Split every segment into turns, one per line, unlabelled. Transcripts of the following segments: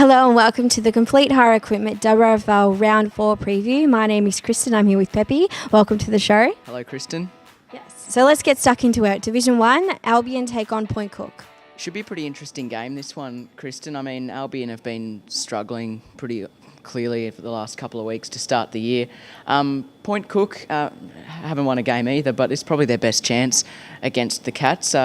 Hello and welcome to the Complete Hire Equipment WRFL Round 4 preview. My name is Kristen. I'm here with Peppy. Welcome to the show.
Hello, Kristen.
Yes. So let's get stuck into it. Division 1, Albion take on Point Cook.
Should be a pretty interesting game, this one, Kristen. I mean, Albion have been struggling pretty clearly for the last couple of weeks to start the year. Point Cook haven't won a game either, but it's probably their best chance against the Cats.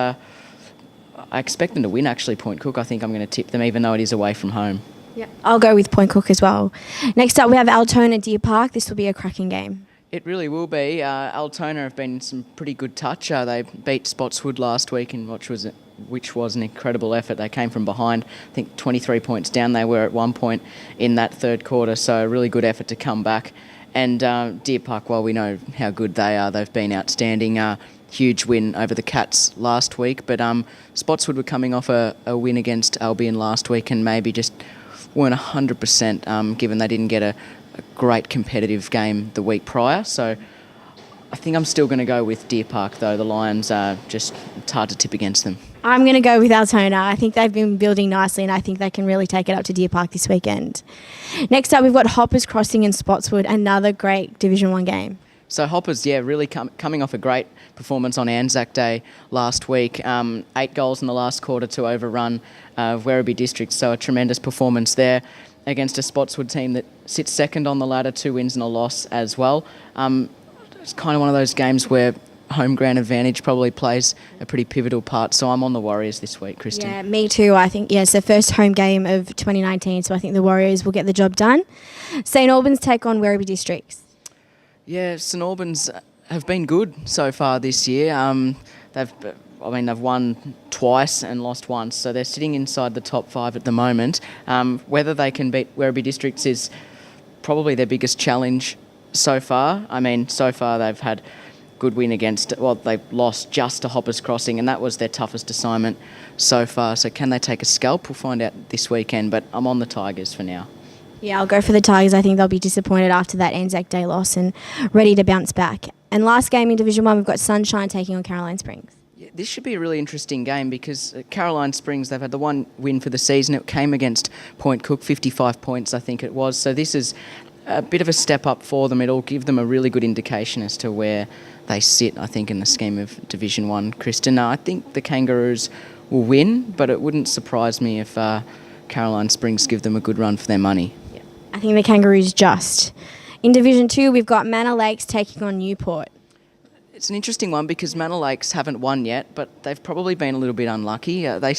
I expect them to win, actually, Point Cook. I think I'm going to tip them, even though it is away from home.
Yeah, I'll go with Point Cook as well. Next up, we have Altona Deer Park. This will be a cracking game.
It really will be. Altona have been some pretty good touch. They beat Spotswood last week, which was an incredible effort. They came from behind. I think 23 points down they were at one point in that third quarter, so a really good effort to come back. And Deer Park, while we know how good they are, they've been outstanding. Huge win over the Cats last week, but Spotswood were coming off a win against Albion last week and maybe just weren't 100% given they didn't get a great competitive game the week prior. So I think I'm still going to go with Deer Park, though. The Lions are it's hard to tip against them.
I'm going to go with Altona. I think they've been building nicely and I think they can really take it up to Deer Park this weekend. Next up, we've got Hoppers Crossing and Spotswood, another great Division 1 game.
So Hoppers, really coming off a great performance on Anzac Day last week. 8 goals in the last quarter to overrun Werribee District, so a tremendous performance there against a Spotswood team that sits second on the ladder, 2 wins and a loss as well. It's kind of one of those games where home ground advantage probably plays a pretty pivotal part, so I'm on the Warriors this week, Kristen.
Yeah, me too. I think, it's their first home game of 2019, so I think the Warriors will get the job done. St Albans take on Werribee Districts.
Yeah, St Albans have been good so far this year. They've won twice and lost once, so they're sitting inside the top 5 at the moment. Whether they can beat Werribee Districts is probably their biggest challenge so far. I mean, so far they've had good win they've lost just to Hoppers Crossing, and that was their toughest assignment so far. So can they take a scalp? We'll find out this weekend, but I'm on the Tigers for now.
Yeah, I'll go for the Tigers. I think they'll be disappointed after that Anzac Day loss and ready to bounce back. And last game in Division 1, we've got Sunshine taking on Caroline Springs.
Yeah, this should be a really interesting game because Caroline Springs, they've had the one win for the season. It came against Point Cook, 55 points I think it was. So this is a bit of a step up for them. It'll give them a really good indication as to where they sit, I think, in the scheme of Division 1. Kristen, I think the Kangaroos will win, but it wouldn't surprise me if Caroline Springs give them a good run for their money.
I think the Kangaroos just. In Division 2, we've got Manor Lakes taking on Newport.
It's an interesting one because Manor Lakes haven't won yet, but they've probably been a little bit unlucky. They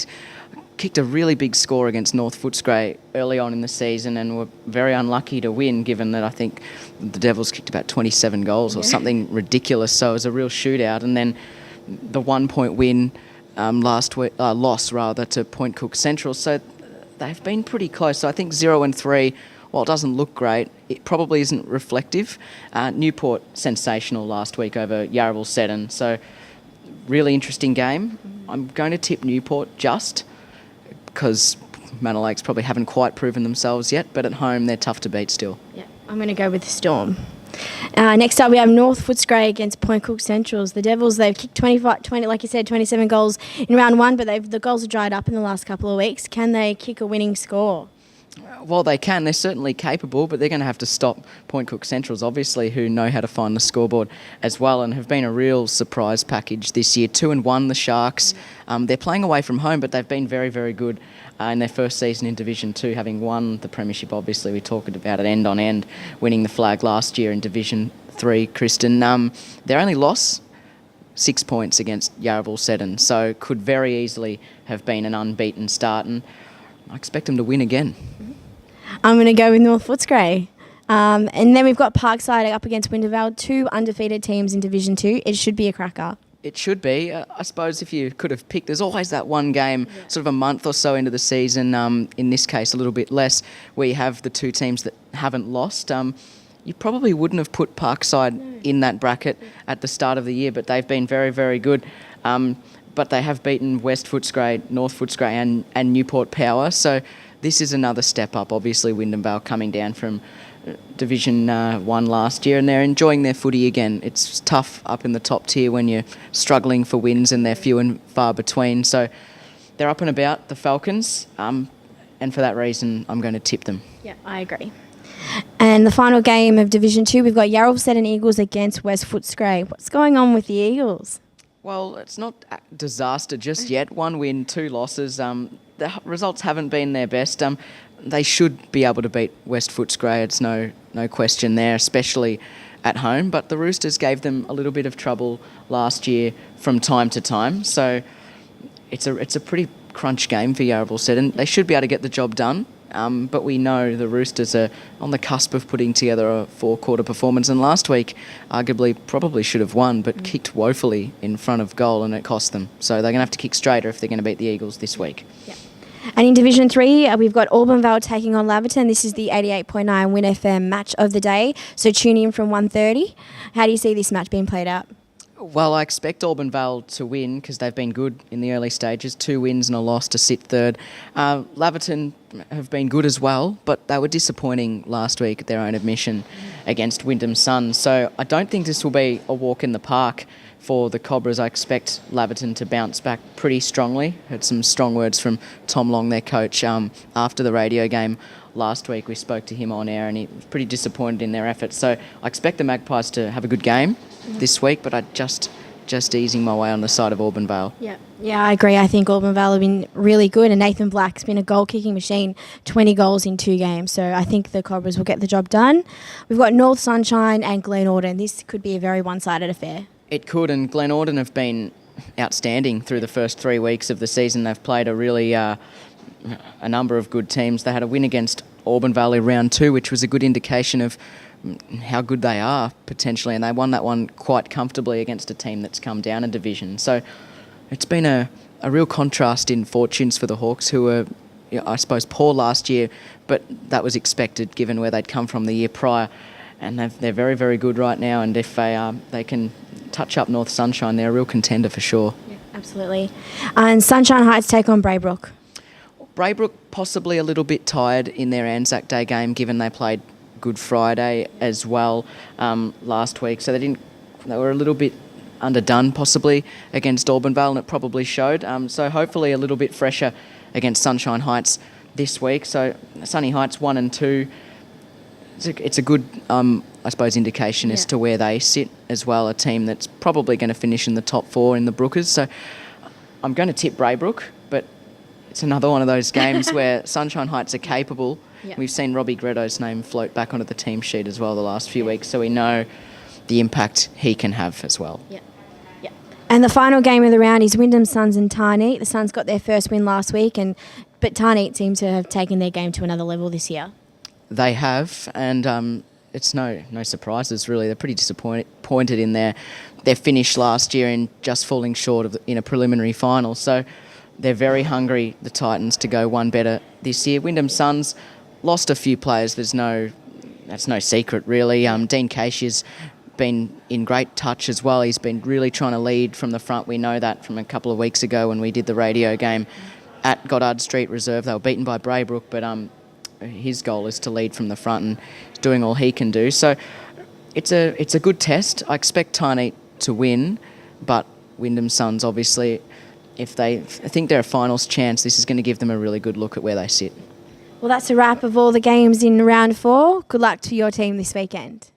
kicked a really big score against North Footscray early on in the season and were very unlucky to win, given that I think the Devils kicked about 27 goals or something ridiculous. So it was a real shootout. And then the 1-point win loss to Point Cook Central. So they've been pretty close. So I think 0-3. While it doesn't look great, it probably isn't reflective. Newport, sensational last week over Yarraville Seddon. So, really interesting game. I'm going to tip Newport just because Manor Lakes probably haven't quite proven themselves yet, but at home they're tough to beat still.
Yeah, I'm going to go with the Storm. Next up, we have North Footscray against Point Cook Centrals. The Devils, they've kicked 20, like you said, 27 goals in round 1, but the goals have dried up in the last couple of weeks. Can they kick a winning score?
Well, they can. They're certainly capable, but they're going to have to stop Point Cook Centrals, obviously, who know how to find the scoreboard as well and have been a real surprise package this year. 2-1, the Sharks. They're playing away from home, but they've been very, very good in their first season in Division 2, having won the premiership, obviously. We talked about it end on end, winning the flag last year in Division 3, Kristen. Their only loss, 6 points against Yarraville Seddon, so could very easily have been an unbeaten start, and I expect them to win again.
I'm going to go with North Footscray. And then we've got Parkside up against Wintervale, 2 undefeated teams in Division 2. It should be a cracker.
It should be. I suppose if you could have picked, there's always that one game, sort of a month or so into the season, in this case a little bit less, where you have the 2 teams that haven't lost. You probably wouldn't have put Parkside in that bracket at the start of the year, but they've been very, very good. But they have beaten West Footscray, North Footscray and Newport Power, so this is another step up. Obviously, Wyndham Vale coming down from Division 1 last year, and they're enjoying their footy again. It's tough up in the top tier when you're struggling for wins and they're few and far between. So they're up and about, the Falcons. and for that reason, I'm going to tip them.
Yeah, I agree. And the final game of Division 2, we've got Yarrell Seton Eagles against West Footscray. What's going on with the Eagles?
Well, it's not a disaster just yet. 1 win, 2 losses. The results haven't been their best. They should be able to beat West Footscray. It's no question there, especially at home. But the Roosters gave them a little bit of trouble last year from time to time. So it's a pretty crunch game for Yarrabul Seton. They should be able to get the job done. But we know the Roosters are on the cusp of putting together a 4-quarter performance. And last week, arguably, probably should have won, but kicked woefully in front of goal, and it cost them. So they're going to have to kick straighter if they're going to beat the Eagles this week.
Yeah. And in Division 3, we've got Auburn taking on Laverton. This is the 88.9 Win FM match of the day. So tune in from 1:30. How do you see this match being played out?
Well, I expect Auburn Vale to win because they've been good in the early stages. 2 wins and a loss to sit third. Laverton have been good as well, but they were disappointing last week at their own admission against Wyndham Suns. So I don't think this will be a walk in the park for the Cobras. I expect Laverton to bounce back pretty strongly. Heard some strong words from Tom Long, their coach, after the radio game last week. We spoke to him on air and he was pretty disappointed in their efforts. So I expect the Magpies to have a good game this week, but I just easing my way on the side of Auburn Vale.
Yeah, I agree. I think Auburn Vale have been really good, and Nathan Black's been a goal-kicking machine, 20 goals in 2 games. So I think the Cobras will get the job done. We've got North Sunshine and Glen Orden. This could be a very one-sided affair.
It could, and Glen Orden have been outstanding through the first 3 weeks of the season. They've played a number of good teams. They had a win against Auburn Valley round 2, which was a good indication of how good they are potentially, and they won that one quite comfortably against a team that's come down a division. So it's been a real contrast in fortunes for the Hawks, who were, I suppose, poor last year, but that was expected given where they'd come from the year prior. And they're very, very good right now, and if they can touch up North Sunshine, they're a real contender for sure.
Yeah, absolutely. And Sunshine Heights take on Braybrook.
Braybrook possibly a little bit tired in their Anzac Day game, given they played Good Friday as well last week, so they were a little bit underdone possibly against Auburn Vale, and it probably showed. So hopefully a little bit fresher against Sunshine Heights this week. So Sunny Heights 1 and 2. It's a good, I suppose, indication as to where they sit as well. A team that's probably going to finish in the top 4 in the Brookers. So I'm going to tip Braybrook, but it's another one of those games where Sunshine Heights are capable. Yep. We've seen Robbie Gretto's name float back onto the team sheet as well the last few weeks, so we know the impact he can have as well.
Yeah. And the final game of the round is Wyndham Suns and Tarneet. The Suns got their first win last week, but Tarneet seem to have taken their game to another level this year.
They have, and it's no surprises really. They're pretty disappointed in their finish last year in just falling short in a preliminary final. So they're very hungry, the Titans, to go one better this year. Wyndham Suns lost a few players. That's no secret really. Dean Casey's been in great touch as well. He's been really trying to lead from the front. We know that from a couple of weeks ago when we did the radio game at Goddard Street Reserve. They were beaten by Braybrook, but his goal is to lead from the front, and he's doing all he can do. So it's a good test. I expect Tarneet to win, but Wyndham Suns, obviously, if they think they're a finals chance, this is going to give them a really good look at where they sit.
Well, that's a wrap of all the games in round 4. Good luck to your team this weekend.